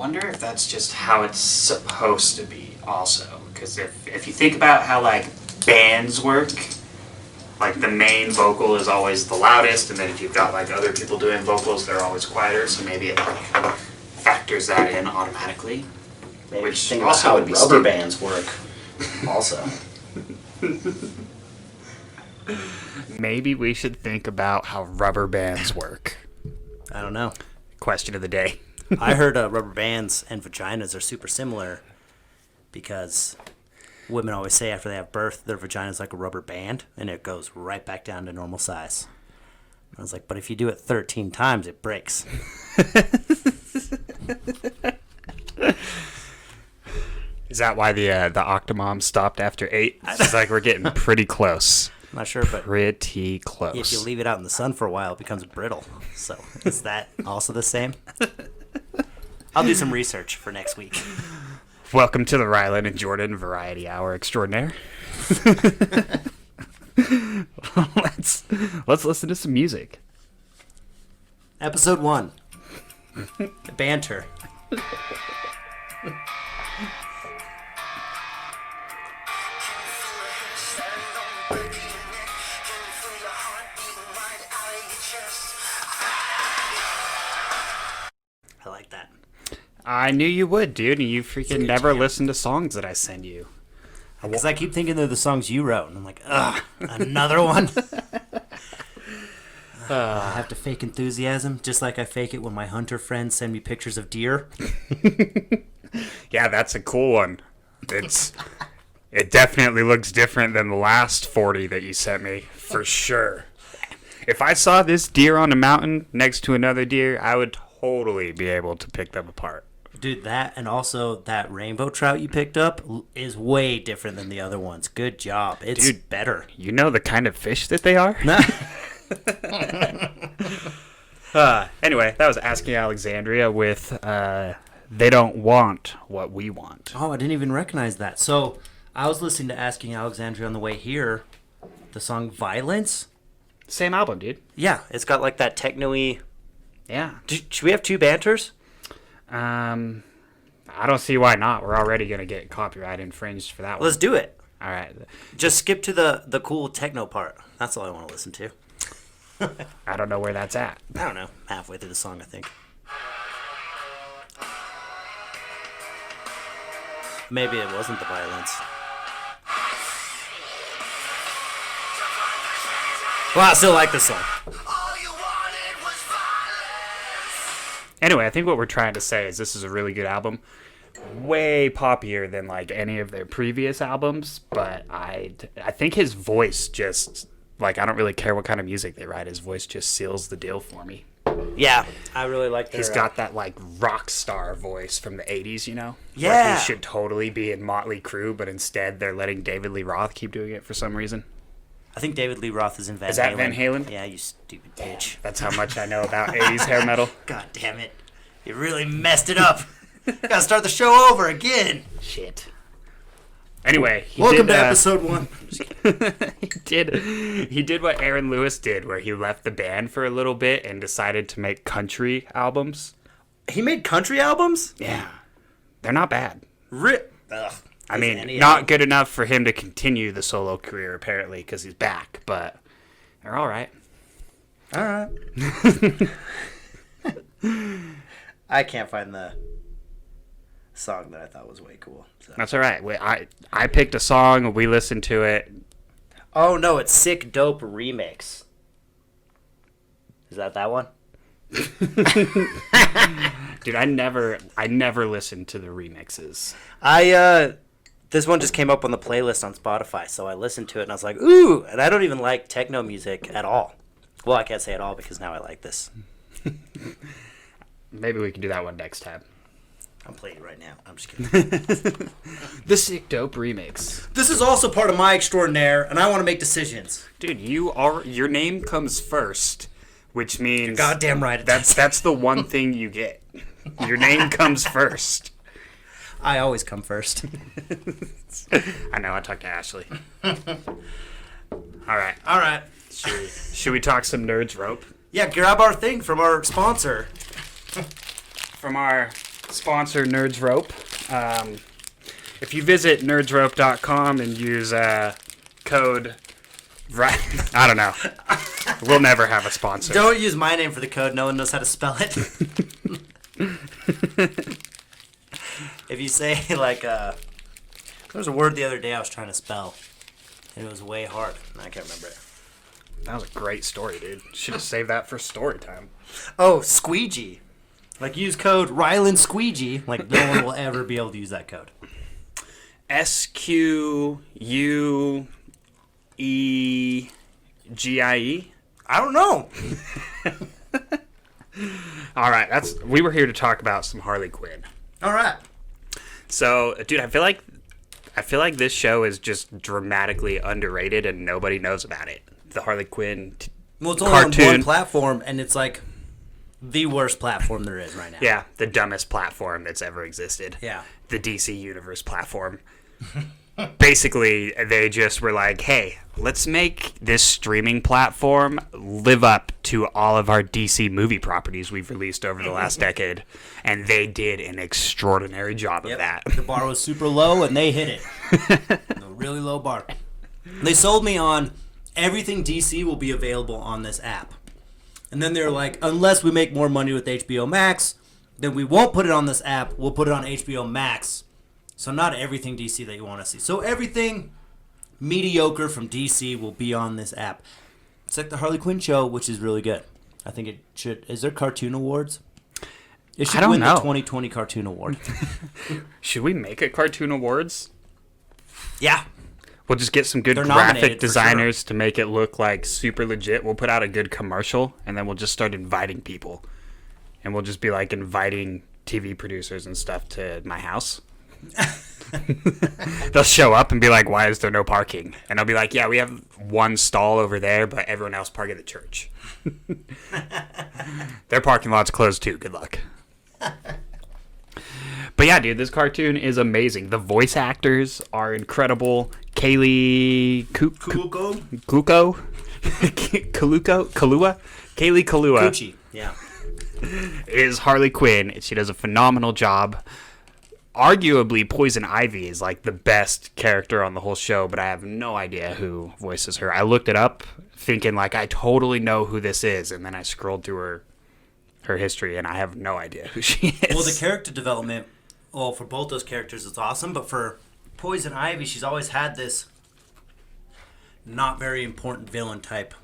wonder if that's just how it's supposed to be also. Because if you think about how, like, bands work, like, the main vocal is always the loudest, and then if you've got, like, other people doing vocals, they're always quieter, so maybe it, like, factors that in automatically. Maybe Which think also about how would be rubber stupid. bands work also. Maybe we should think about how rubber bands work. I don't know. Question of the day. I heard rubber bands and vaginas are super similar because women always say after they have birth, their vagina's like a rubber band, and it goes right back down to normal size. I was like, but if you do it 13 times, it breaks. Is that why the Octomom stopped after 8? It's like we're getting pretty close. I'm not sure, but Pretty close. if you leave it out in the sun for a while, it becomes brittle. So is that also the same? I'll do some research for next week. Welcome to the Rylan and Jordan Variety Hour Extraordinaire. Let's listen to some music. Episode 1. Band-ter. I like that. I knew you would, dude, and you freaking never listen to songs that I send you. Because I keep thinking they're the songs you wrote, and I'm like, ugh, another one? I have to fake enthusiasm, just like I fake it when my hunter friends send me pictures of deer. Yeah, that's a cool one. It definitely looks different than the last 40 that you sent me, for sure. If I saw this deer on a mountain next to another deer, I would totally be able to pick them apart. Dude, that and also that rainbow trout you picked up is way different than the other ones. Good job. It's better. You know the kind of fish that they are? Anyway, that was Asking Alexandria with They Don't Want What We Want. Oh, I didn't even recognize that. So I was listening to Asking Alexandria on the way here. The song Violence. Same album, dude. Yeah, it's got like that techno-y. Yeah. Should we have 2 banters? I don't see why not. We're already going to get copyright infringed for that one. Let's do it. All right. Just skip to the cool techno part. That's all I want to listen to. I don't know where that's at. I don't know. Halfway through the song, I think. Maybe it wasn't the violence. Well, I still like this song. Anyway, I think what we're trying to say is this is a really good album. Way poppier than like any of their previous albums, but I think his voice just, like, I don't really care what kind of music they write. His voice just seals the deal for me. Yeah, I really like that. He's got that, like, rock star voice from the 80s, you know? Yeah. Like he should totally be in Motley Crue, but instead they're letting David Lee Roth keep doing it for some reason. I think David Lee Roth is in Van Halen. Is that Van Halen? Yeah, you stupid bitch. That's how much I know about 80s hair metal. God damn it. You really messed it up. Gotta start the show over again. Shit. Anyway, Welcome to episode 1. He did what Aaron Lewis did, where he left the band for a little bit and decided to make country albums. He made country albums? Yeah. They're not bad. Ugh. I mean, not good enough for him to continue the solo career, apparently, because he's back, but they're all right. All right. I can't find the song that I thought was way cool. So. That's all right. I picked a song, we listened to it. Oh, no, it's Sick Dope Remix. Is that one? Dude, I never listened to the remixes. This one just came up on the playlist on Spotify, so I listened to it and I was like, ooh, and I don't even like techno music at all. Well, I can't say at all because now I like this. Maybe we can do that one next time. I'm playing it right now. I'm just kidding. The Sick Dope Remix. This is also part of my extraordinaire, and I want to make decisions. Dude, your name comes first, which means You're goddamn right. That's the one thing you get. Your name comes first. I always come first. I know. I talked to Ashley. All right. All right. Should we talk some Nerds Rope? Yeah, grab our thing from our sponsor. From our sponsor, Nerds Rope. If you visit nerdsrope.com and use code... Right, I don't know. We'll never have a sponsor. Don't use my name for the code. No one knows how to spell it. If you say, like, there was a word the other day I was trying to spell, and it was way hard, and I can't remember it. That was a great story, dude. Should have saved that for story time. Oh, squeegee. Like, use code Ryland Squeegee. Like, no one will ever be able to use that code. SQUEGIE? I don't know. All right, we were here to talk about some Harley Quinn. All right. So, dude, I feel like this show is just dramatically underrated and nobody knows about it. The Harley Quinn Well, it's only cartoon. on one platform, and it's like the worst platform there is right now. Yeah, the dumbest platform that's ever existed. Yeah. The DC Universe platform. Basically, they just were like, hey, let's make this streaming platform live up to all of our DC movie properties we've released over the last decade. And they did an extraordinary job of that. The bar was super low, and they hit it. A really low bar. They sold me on everything DC will be available on this app. And then they're like, unless we make more money with HBO Max, then we won't put it on this app. We'll put it on HBO Max. So not everything DC that you want to see. So everything mediocre from DC will be on this app. It's like the Harley Quinn show, which is really good. I think it should. Is there cartoon awards? It should win the 2020 Cartoon Award. Should we make it Cartoon Awards? Yeah. We'll just get some good graphic designers to make it look like super legit. We'll put out a good commercial, and then we'll just start inviting people. And we'll just be like inviting TV producers and stuff to my house. They'll show up and be like, why is there no parking? And I'll be like, yeah, we have one stall over there, but everyone else park at the church. Their parking lot's closed too. Good luck. But yeah, dude, this cartoon is amazing. The voice actors are incredible. Kaylee Kalua? Kaylee Kalua Gucci. Yeah. is Harley Quinn. She does a phenomenal job. Arguably, Poison Ivy is like the best character on the whole show, but I have no idea who voices her. I looked it up thinking like I totally know who this is, and then I scrolled through her history and I have no idea who she is. Well, the character development, for both those characters, it's awesome, but for Poison Ivy, she's always had this not very important villain type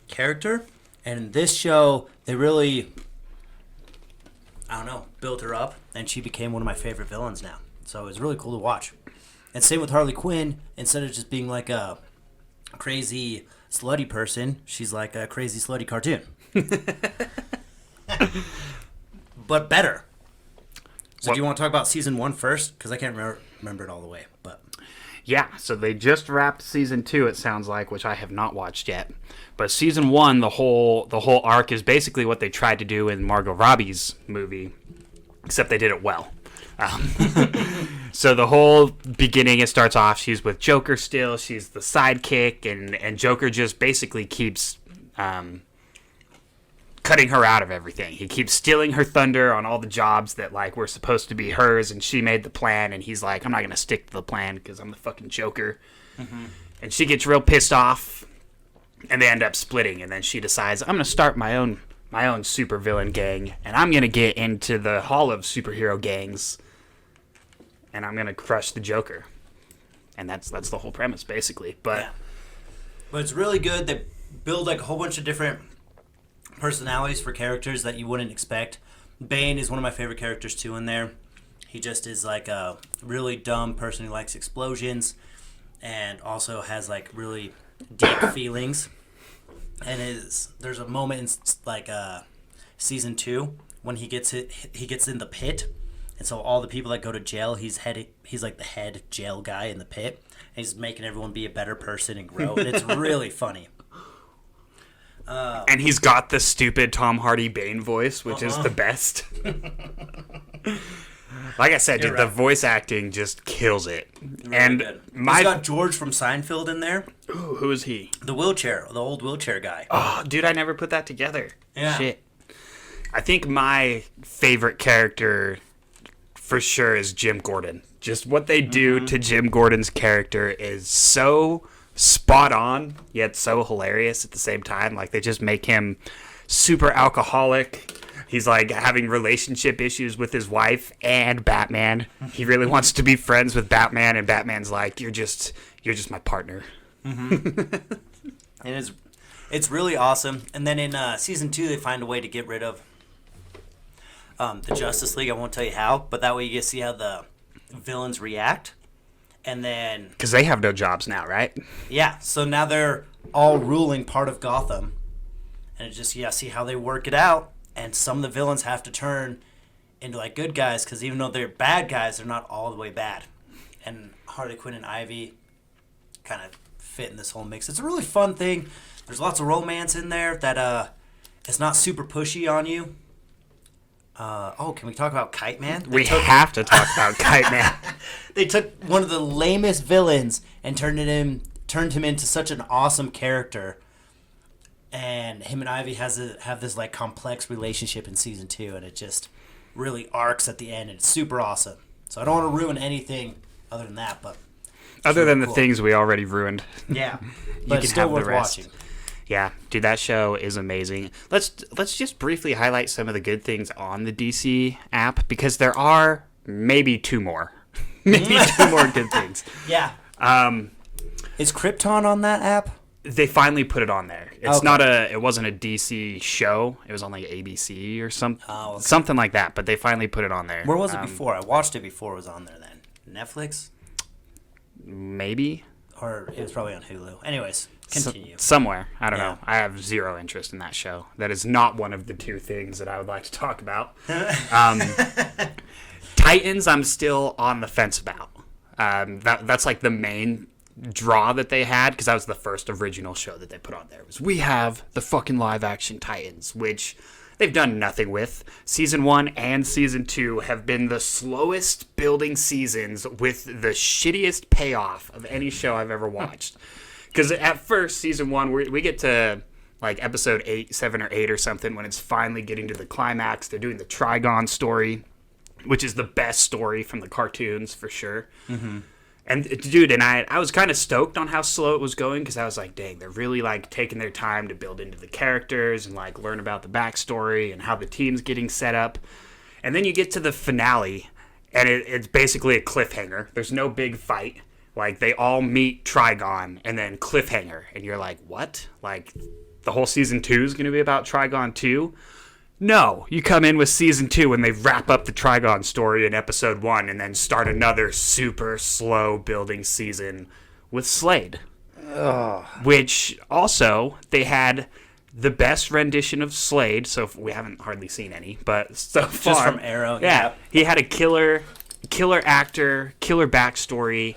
character, and in this show, they really, I don't know, built her up, and she became one of my favorite villains now. So it was really cool to watch. And same with Harley Quinn. Instead of just being like a crazy slutty person, she's like a crazy slutty cartoon. But better. So do you want to talk about season 1 first? Because I can't remember it all the way. But yeah, so they just wrapped season 2, it sounds like, which I have not watched yet. But season 1, the whole arc is basically what they tried to do in Margot Robbie's movie, except they did it well. So the whole beginning, it starts off, she's with Joker still, she's the sidekick, and Joker just basically keeps cutting her out of everything. He keeps stealing her thunder on all the jobs that like were supposed to be hers, and she made the plan, and he's like, I'm not going to stick to the plan because I'm the fucking Joker. Mm-hmm. And she gets real pissed off, and they end up splitting, and then she decides, I'm going to start my own supervillain gang, and I'm going to get into the Hall of Superhero Gangs, and I'm going to crush the Joker. And that's the whole premise, basically. But it's really good. They build like a whole bunch of different personalities for characters that you wouldn't expect. Bane is one of my favorite characters, too, in there. He just is like a really dumb person who likes explosions and also has like really deep feelings. And there's a moment in like season 2 when he gets in the pit, and so all the people that go to jail, he's like the head jail guy in the pit. And he's making everyone be a better person and grow, and it's really funny. And he's got the stupid Tom Hardy Bane voice, which is the best. Like I said, dude, the voice acting just kills it. Really and good. He's got George from Seinfeld in there. Ooh, who is he? The old wheelchair guy. Oh, dude, I never put that together. Yeah. Shit. I think my favorite character for sure is Jim Gordon. Just what they do to Jim Gordon's character is so spot on, yet so hilarious at the same time. Like, they just make him super alcoholic. He's like having relationship issues with his wife and Batman. He really wants to be friends with Batman, and Batman's like, you're just my partner. And it's really awesome. And then in season 2, they find a way to get rid of the Justice League. I won't tell you how, but that way you get to see how the villains react. And then... Because they have no jobs now, right? Yeah, so now they're all ruling part of Gotham. And it just, see how they work it out. And some of the villains have to turn into, like, good guys, because even though they're bad guys, they're not all the way bad. And Harley Quinn and Ivy kind of fit in this whole mix. It's a really fun thing. There's lots of romance in there that it's not super pushy on you. Can we talk about Kite Man? We have to talk about Kite Man. They took one of the lamest villains and turned him into such an awesome character. And him and Ivy have this like complex relationship in season 2, and it just really arcs at the end, and it's super awesome. So I don't want to ruin anything other than that, but other than really the cool. things we already ruined. Yeah, You but can it's still have the worth rest. watching. Yeah, dude, that show is amazing. Let's just briefly highlight some of the good things on the DC app, because there are maybe 2 more. Maybe 2 more good things. Yeah. Is Krypton on that app? They finally put it on there. It's Okay. it wasn't a DC show. It was on like ABC or something. Oh, okay. Something like that, but they finally put it on there. Where was it before? I watched it before it was on there then. Netflix? Maybe. Or it was probably on Hulu. Anyways, continue. Somewhere. I don't Yeah. know. I have zero interest in that show. That is not one of the 2 things that I would like to talk about. Titans, I'm still on the fence about. That's like the main draw that they had, because that was the first original show that they put on there. We have the fucking live action Titans, which they've done nothing with. Season 1 and season 2 have been the slowest building seasons with the shittiest payoff of any show I've ever watched. Because at first, season 1, we get to like episode 8, 7 or 8 or something, when it's finally getting to the climax. They're doing the Trigon story, which is the best story from the cartoons for sure. Mm-hmm. And dude, and I was kind of stoked on how slow it was going, because I was like, dang, they're really like taking their time to build into the characters and like learn about the backstory and how the team's getting set up. And then you get to the finale, and it's basically a cliffhanger. There's no big fight. Like, they all meet Trigon and then cliffhanger, and you're like, what? Like, the whole season 2 is going to be about Trigon 2? No, you come in with season 2 and they wrap up the Trigon story in episode 1 and then start another super slow building season with Slade. Ugh. Which also, they had the best rendition of Slade, so we haven't hardly seen any, but so far. Just from Arrow. Yeah. He had a killer actor, killer backstory.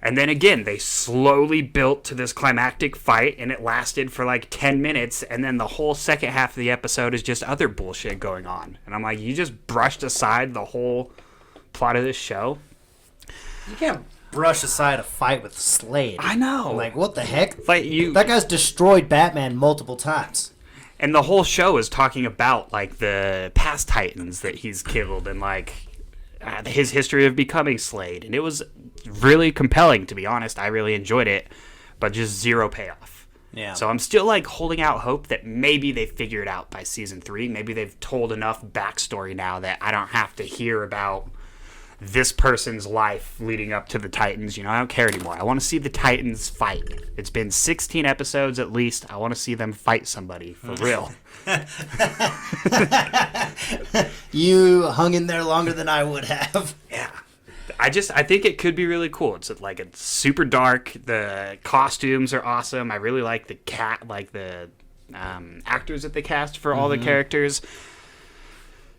And then again, they slowly built to this climactic fight, and it lasted for like 10 minutes, and then the whole second half of the episode is just other bullshit going on. And I'm like, you just brushed aside the whole plot of this show? You can't brush aside a fight with Slade. I know. Like, what the heck? Like That guy's destroyed Batman multiple times. And the whole show is talking about like the past Titans that he's killed, and like his history of becoming Slade. And it was really compelling, to be honest. I really enjoyed it, but just zero payoff. Yeah. So I'm still like holding out hope that maybe they figure it out by season 3. Maybe they've told enough backstory now that I don't have to hear about this person's life leading up to the Titans. You know, I don't care anymore. I want to see the Titans fight. It's been 16 episodes at least. I want to see them fight somebody for real. You hung in there longer than I would have. Yeah. I think it could be really cool. It's super dark. The costumes are awesome. I really like the actors that they cast for all the characters.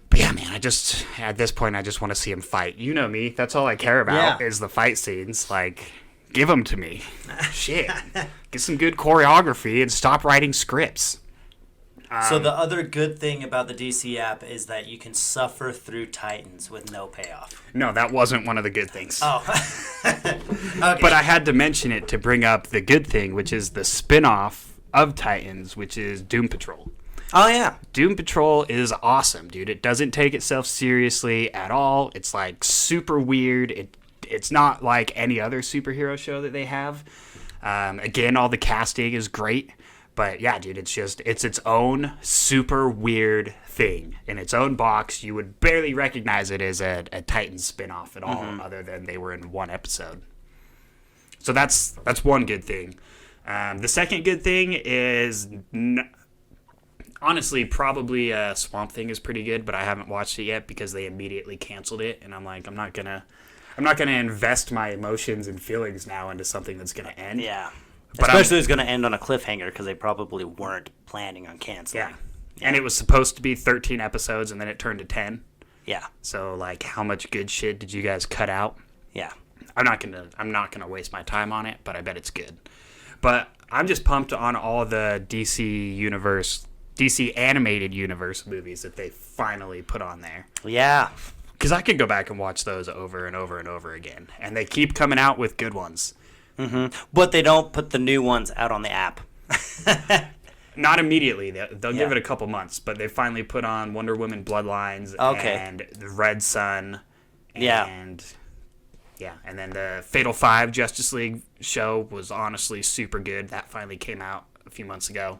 But yeah, man, at this point, I just want to see him fight. You know me. That's all I care about is the fight scenes. Like, give them to me. Shit. Get some good choreography and stop writing scripts. So the other good thing about the DC app is that you can suffer through Titans with no payoff. No, that wasn't one of the good things. Oh. Okay. But I had to mention it to bring up the good thing, which is the spin-off of Titans, which is Doom Patrol. Oh, yeah. Doom Patrol is awesome, dude. It doesn't take itself seriously at all. It's like super weird. It's not like any other superhero show that they have. Again, all the casting is great. But yeah, dude, it's its own super weird thing. In its own box, you would barely recognize it as a Titans spinoff at all, other than they were in one episode. So that's one good thing. The second good thing is, honestly, probably Swamp Thing is pretty good, but I haven't watched it yet because they immediately canceled it, and I'm like, I'm not gonna invest my emotions and feelings now into something that's gonna end. Yeah. But especially it's going to end on a cliffhanger because they probably weren't planning on canceling. Yeah. And it was supposed to be 13 episodes, and then it turned to 10. Yeah. So, like, how much good shit did you guys cut out? Yeah. I'm not gonna waste my time on it, but I bet it's good. But I'm just pumped on all the DC animated universe movies that they finally put on there. Yeah. Because I could go back and watch those over and over and over again, and they keep coming out with good ones. Mm-hmm. But they don't put the new ones out on the app. Not immediately. They'll give it a couple months, but they finally put on Wonder Woman Bloodlines and the Red Sun. And and then the Fatal 5 Justice League show was honestly super good. That finally came out a few months ago.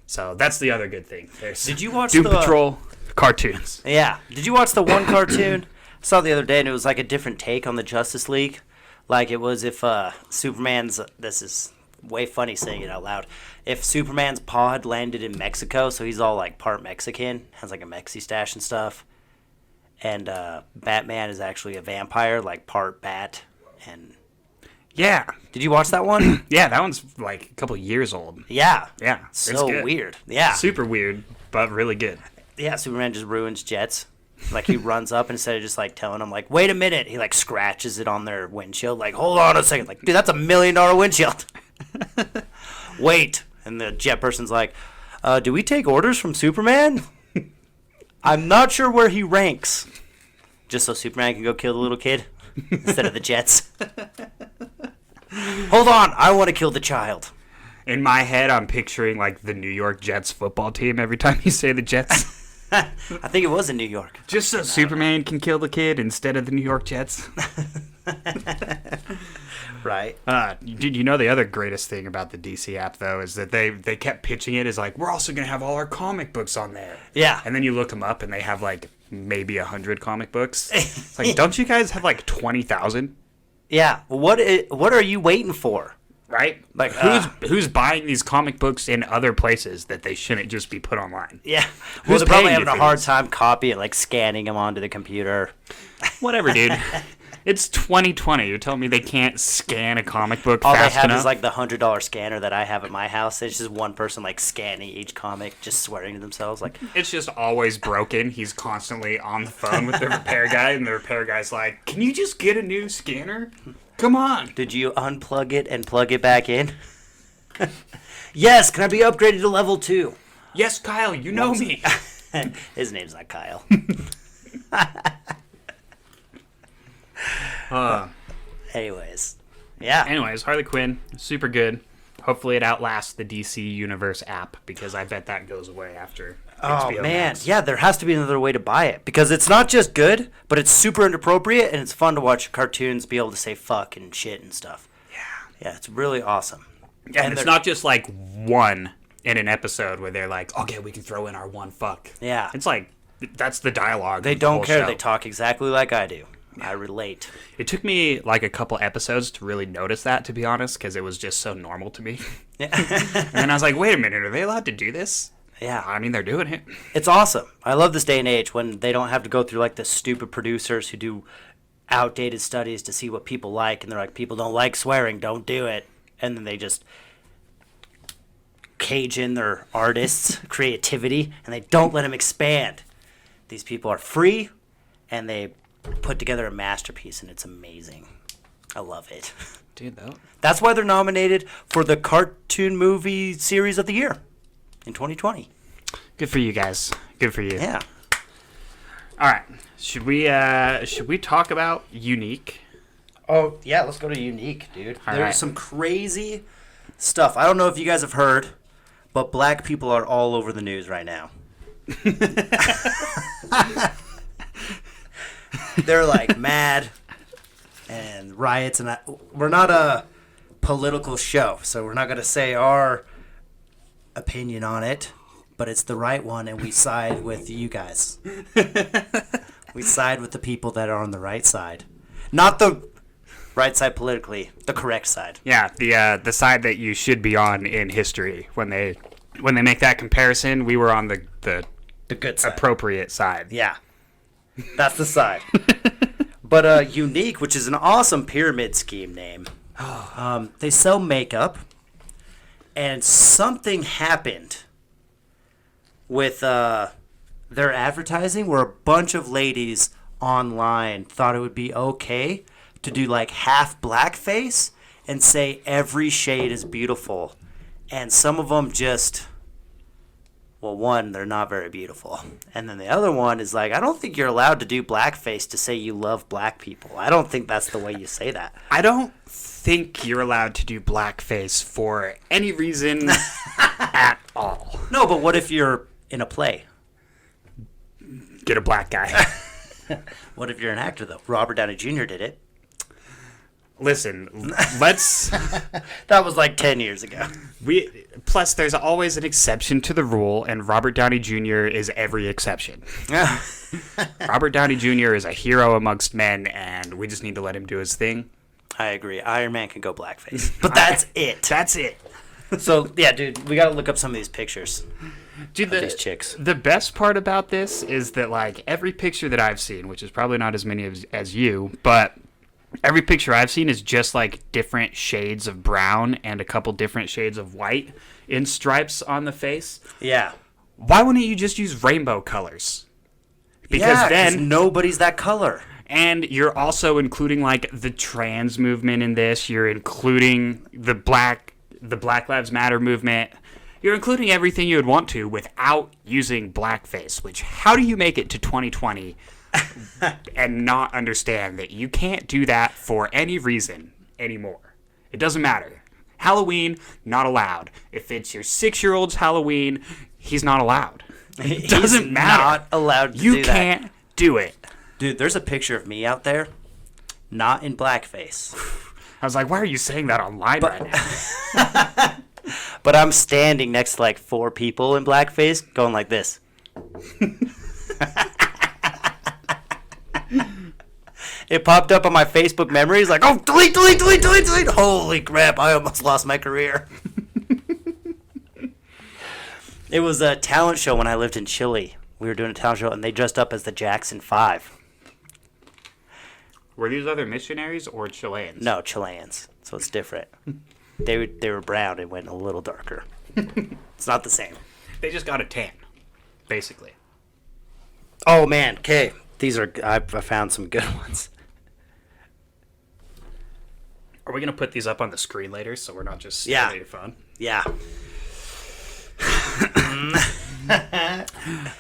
So that's the other good thing. Did you watch Doom Patrol cartoons? Yeah. Did you watch the one cartoon I saw the other day, and it was like a different take on the Justice League? Like it was if Superman's, this is way funny saying it out loud, if Superman's paw had landed in Mexico, so he's all like part Mexican, has like a Mexi stash and stuff, and Batman is actually a vampire, like part bat, and... Yeah. Did you watch that one? Yeah, that one's like a couple years old. Yeah. Yeah. So weird. Yeah. Super weird, but really good. Yeah, Superman just ruins jets. Like, he runs up, and instead of just, like, telling them, like, wait a minute, he, like, scratches it on their windshield. Like, hold on a second. Like, dude, that's $1 million windshield. Wait. And the jet person's like, do we take orders from Superman? I'm not sure where he ranks. Just so Superman can go kill the little kid instead of the jets. Hold on, I want to kill the child. In my head, I'm picturing, like, the New York Jets football team every time you say the Jets. I think it was in New York. Just so Superman can kill the kid instead of the New York Jets. Right. Dude, you know the other greatest thing about the DC app, though, is that they kept pitching it as, like, we're also going to have all our comic books on there. Yeah. And then you look them up, and they have, like, maybe 100 comic books. It's like, don't you guys have, like, 20,000? Yeah. What are you waiting for? Right? Like, who's buying these comic books in other places that they shouldn't just be put online? Yeah. Who's Well, they're probably paying you having a for hard these? time copying, like, scanning them onto the computer. Whatever, dude. It's 2020. You're telling me they can't scan a comic book All fast they have enough? is, like, the $100 scanner that I have at my house. It's just one person, like, scanning each comic, just swearing to themselves, like... It's just always broken. He's constantly on the phone with the repair guy, and the repair guy's like, can you just get a new scanner? Come on. Did you unplug it and plug it back in? Yes, can I be upgraded to level 2? Yes, Kyle, you know me. His name's not Kyle. Anyways. Yeah. Anyways, Harley Quinn, super good. Hopefully it outlasts the DC Universe app, because I bet that goes away after Oh, HBO man. Max. Yeah, there has to be another way to buy it. Because it's not just good, but it's super inappropriate, and it's fun to watch cartoons be able to say fuck and shit and stuff. Yeah, it's really awesome. Yeah, and it's not just like one in an episode where they're like, okay, we can throw in our one fuck. Yeah. It's like, that's the dialogue. They of the don't whole care. show. They talk exactly like I do. I relate. It took me like a couple episodes to really notice that, to be honest, because it was just so normal to me. Yeah. And then I was like, wait a minute, are they allowed to do this? Yeah. I mean, they're doing it. It's awesome. I love this day and age when they don't have to go through like the stupid producers who do outdated studies to see what people like, and they're like, people don't like swearing, don't do it. And then they just cage in their artists' creativity, and they don't let them expand. These people are free, and they put together a masterpiece, and it's amazing. I love it. Dude, though. That's why they're nominated for the Cartoon Movie Series of the Year in 2020. Good for you guys. Good for you. Yeah. All right. Should we talk about Unique? Oh, yeah, let's go to Unique, dude. All There's right. some crazy stuff. I don't know if you guys have heard, but black people are all over the news right now. They're like mad and riots, and we're not a political show, so we're not going to say our opinion on it, but it's the right one, and we side with you guys. We side with the people that are on the right side, not the right side politically, the correct side. Yeah, the side that you should be on in history. When they make that comparison, we were on the good side. Appropriate side. Yeah, that's the side. But Unique, which is an awesome pyramid scheme name, they sell makeup, and something happened with their advertising where a bunch of ladies online thought it would be okay to do like half blackface and say every shade is beautiful. And some of them just, well, one, they're not very beautiful. And then the other one is like, I don't think you're allowed to do blackface to say you love black people. I don't think that's the way you say that. I don't think you're allowed to do blackface for any reason at all. No, but what if you're in a play? Get a black guy. What if you're an actor, though? Robert Downey Jr. did it. Listen, let's... That was like 10 years ago. Plus, there's always an exception to the rule, and Robert Downey Jr. is every exception. Robert Downey Jr. is a hero amongst men, and we just need to let him do his thing. I agree. Iron Man can go blackface. But that's it. That's it. So, yeah, dude, we got to look up some of these pictures. Dude, these chicks. The best part about this is that, like, every picture that I've seen, which is probably not as many as you, but every picture I've seen is just, like, different shades of brown and a couple different shades of white in stripes on the face. Yeah. Why wouldn't you just use rainbow colors? Because then nobody's that color. And you're also including, like, the trans movement in this. You're including the Black Lives Matter movement. You're including everything you would want to without using blackface, which, how do you make it to 2020 and not understand that you can't do that for any reason anymore? It doesn't matter. Halloween, not allowed. If it's your 6-year-old's Halloween, he's not allowed. It doesn't matter. Not allowed to do that. You can't do it. Dude, there's a picture of me out there, not in blackface. I was like, why are you saying that online right now? But I'm standing next to like 4 people in blackface going like this. It popped up on my Facebook memories like, oh, delete. Holy crap, I almost lost my career. It was a talent show when I lived in Chile. We were doing a talent show and they dressed up as the Jackson 5. Were these other missionaries or Chileans? No, Chileans. So it's different. They were brown and went a little darker. It's not the same. They just got a tan, basically. Oh man, okay. I found some good ones. Are we gonna put these up on the screen later so we're not just staring at your phone? Yeah.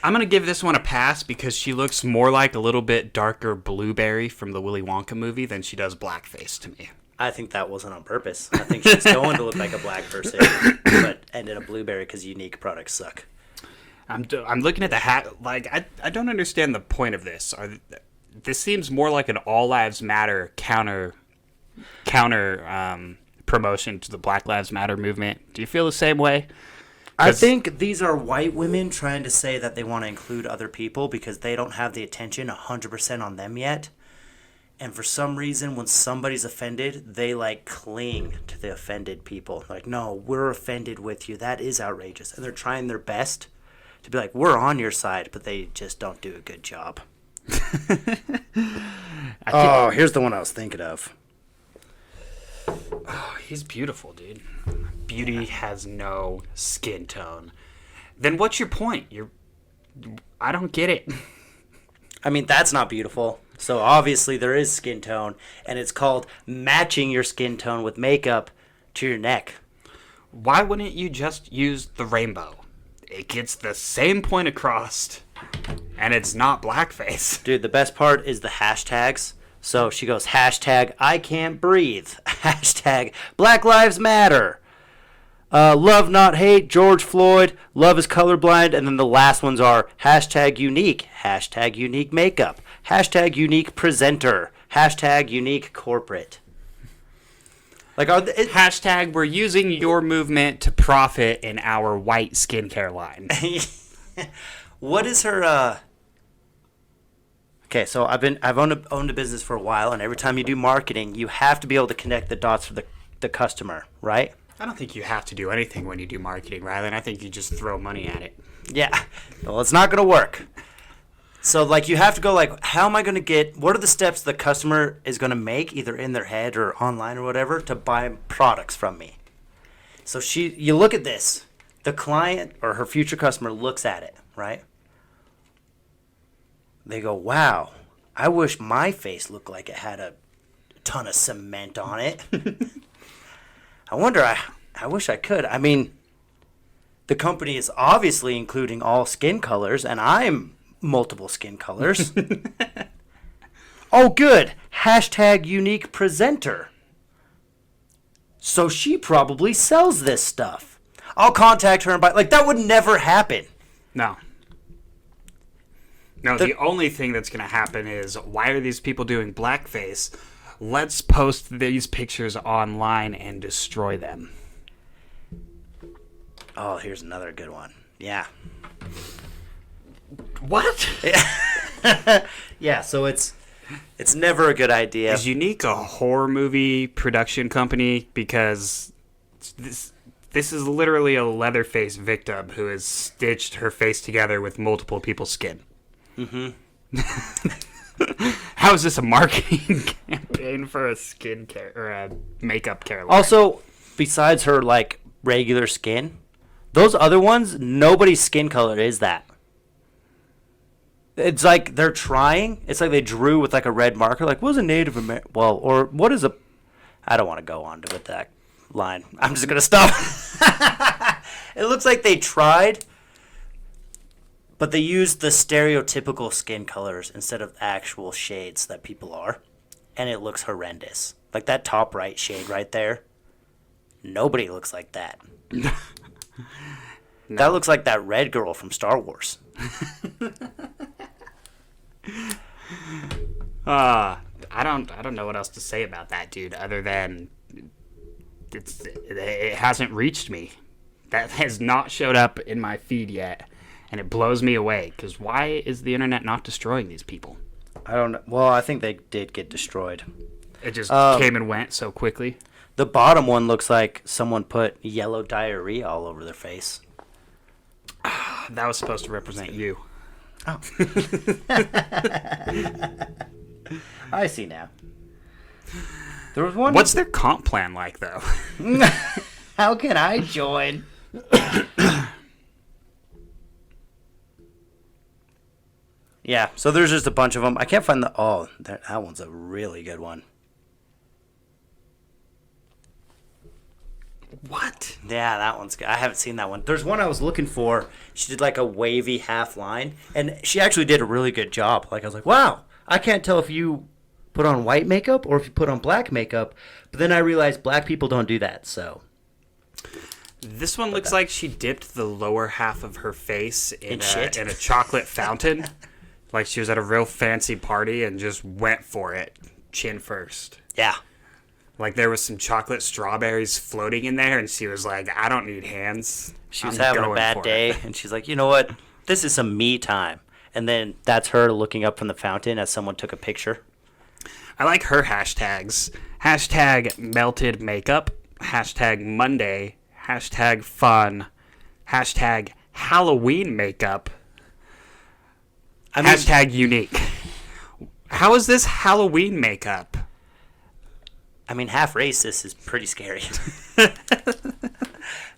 I'm gonna give this one a pass because she looks more like a little bit darker blueberry from the Willy Wonka movie than she does blackface to me. I think that wasn't on purpose. I think she's going to look like a black person, but ended up blueberry because Unique products suck. I'm looking at the hat. Like, I don't understand the point of this. This seems more like an All Lives Matter counter promotion to the Black Lives Matter movement. Do you feel the same way? I think these are white women trying to say that they want to include other people because they don't have the attention 100% on them yet. And for some reason, when somebody's offended, they, like, cling to the offended people. Like, no, we're offended with you. That is outrageous. And they're trying their best to be like, we're on your side, but they just don't do a good job. Here's the one I was thinking of. Oh, he's beautiful, dude. Beauty has no skin tone. Then what's your point? I don't get it. I mean, that's not beautiful. So obviously there is skin tone, and it's called matching your skin tone with makeup to your neck. Why wouldn't you just use the rainbow? It gets the same point across, and it's not blackface. Dude, the best part is the hashtags. So she goes, hashtag I can't breathe, hashtag Black Lives Matter, Love not hate, George Floyd, love is colorblind, and then the last ones are hashtag unique makeup, hashtag unique presenter, hashtag unique corporate. Like, Hashtag we're using your movement to profit in our white skincare line. what is her? Okay, so I've owned a business for a while, and every time you do marketing, you have to be able to connect the dots for the customer, right? I don't think you have to do anything when you do marketing, Rylan. I think you just throw money at it. Yeah. Well, it's not going to work. So, like, you have to go, like, how am I going to get, what are the steps the customer is going to make, either in their head or online or whatever, to buy products from me? So, you look at this. The client or her future customer looks at it, right? They go, wow, I wish my face looked like it had a ton of cement on it. I wish I could. I mean, the company is obviously including all skin colors, and I'm multiple skin colors. Oh, good. Hashtag unique presenter. So she probably sells this stuff. I'll contact her and buy. Like, that would never happen. No. No, the only thing that's going to happen is, why are these people doing blackface? Let's post these pictures online and destroy them. Oh, here's another good one. Yeah. What? Yeah, so it's never a good idea. Is Unique a horror movie production company? Because this is literally a Leatherface victim who has stitched her face together with multiple people's skin. Mm-hmm. How is this a marketing campaign for a skincare or a makeup care line? Also, besides her, like, regular skin, those other ones, nobody's skin color is that. It's like they're trying. It's like they drew with, like, a red marker. Like, what is a Native American? Well, or what is a... I don't want to go on with that line. I'm just going to stop. It looks like they tried, but they used the stereotypical skin colors instead of actual shades that people are. And it looks horrendous. Like that top right shade right there. Nobody looks like that. No. That looks like that red girl from Star Wars. I don't know what else to say about that, dude, other than it hasn't reached me. That has not showed up in my feed yet, and it blows me away, because why is the internet not destroying these people? I don't know. Well, I think they did get destroyed. It just came and went so quickly. The bottom one looks like someone put yellow diarrhea all over their face. That was supposed to represent you. Oh. I see now. There was one. What's their comp plan like, though? How can I join? Yeah, so there's just a bunch of them. I can't find the... Oh, that one's a really good one. What? Yeah, that one's good. I haven't seen that one. There's one I was looking for. She did like a wavy half line, and she actually did a really good job. Like, I was like, wow, I can't tell if you put on white makeup or if you put on black makeup. But then I realized black people don't do that, so... This one looks like she dipped the lower half of her face in shit. a chocolate fountain. Like she was at a real fancy party and just went for it, chin first. Yeah. Like there was some chocolate strawberries floating in there, and she was like, I don't need hands. She was having a bad day, and she's like, you know what? This is some me time. And then that's her looking up from the fountain as someone took a picture. I like her hashtags. Hashtag melted makeup. Hashtag Monday. Hashtag fun. Hashtag Halloween makeup. Hashtag unique. How is this Halloween makeup? I mean, half racist is pretty scary.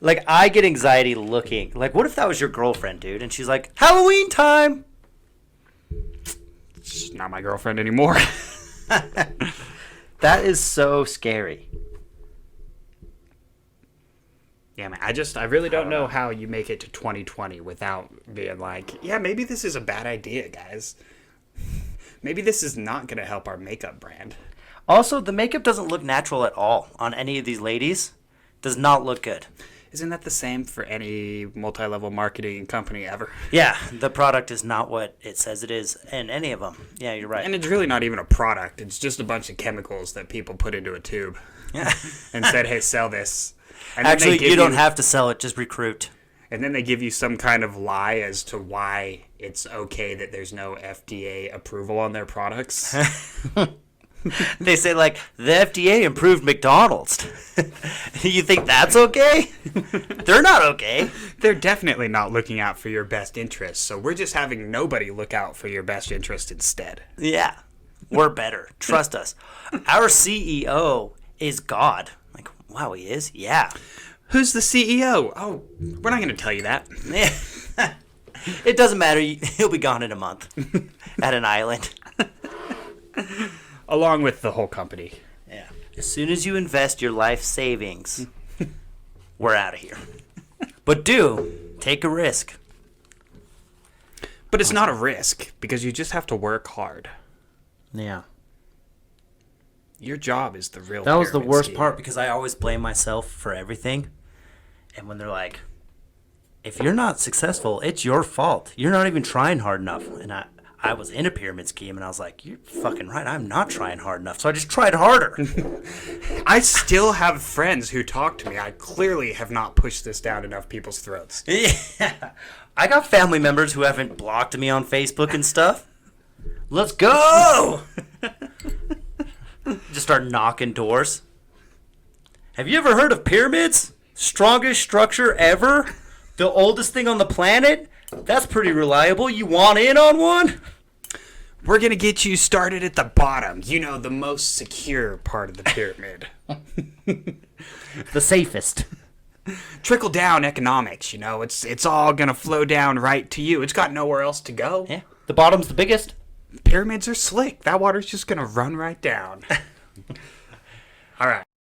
Like, I get anxiety looking. Like, what if that was your girlfriend, dude? And she's like, Halloween time! She's not my girlfriend anymore. That is so scary. Yeah, man, I really don't know how you make it to 2020 without being like, yeah, maybe this is a bad idea, guys. Maybe this is not going to help our makeup brand. Also, the makeup doesn't look natural at all on any of these ladies. Does not look good. Isn't that the same for any multi-level marketing company ever? Yeah, the product is not what it says it is in any of them. Yeah, you're right. And it's really not even a product. It's just a bunch of chemicals that people put into a tube and said, hey, sell this. And then Actually, they give you don't have to sell it, just recruit. And then they give you some kind of lie as to why it's okay that there's no FDA approval on their products. They say, like, the FDA approved McDonald's. You think that's okay? They're not okay. They're definitely not looking out for your best interests, so we're just having nobody look out for your best interest instead. Yeah, we're better. Trust us. Our CEO is God. Like, wow, he is? Yeah. Who's the CEO? Oh, we're not going to tell you that. It doesn't matter. He'll be gone in a month at an island. Along with the whole company. Yeah. As soon as you invest your life savings, we're out of here. But take a risk. But it's not a risk, because you just have to work hard. Yeah. Your job is the real That was the pyramid worst scheme. part, because I always blame myself for everything. And when they're like, if you're not successful, it's your fault. You're not even trying hard enough. And I was in a pyramid scheme, and I was like, you're fucking right. I'm not trying hard enough. So I just tried harder. I still have friends who talk to me. I clearly have not pushed this down enough people's throats. Yeah. I got family members who haven't blocked me on Facebook and stuff. Let's go! Just start knocking doors. Have you ever heard of pyramids? Strongest structure ever? The oldest thing on the planet? That's pretty reliable. You want in on one? We're going to get you started at the bottom. You know, the most secure part of the pyramid. The safest. Trickle down economics, you know. It's all going to flow down right to you. It's got nowhere else to go. Yeah. The bottom's the biggest. Pyramids are slick. That water's just going to run right down.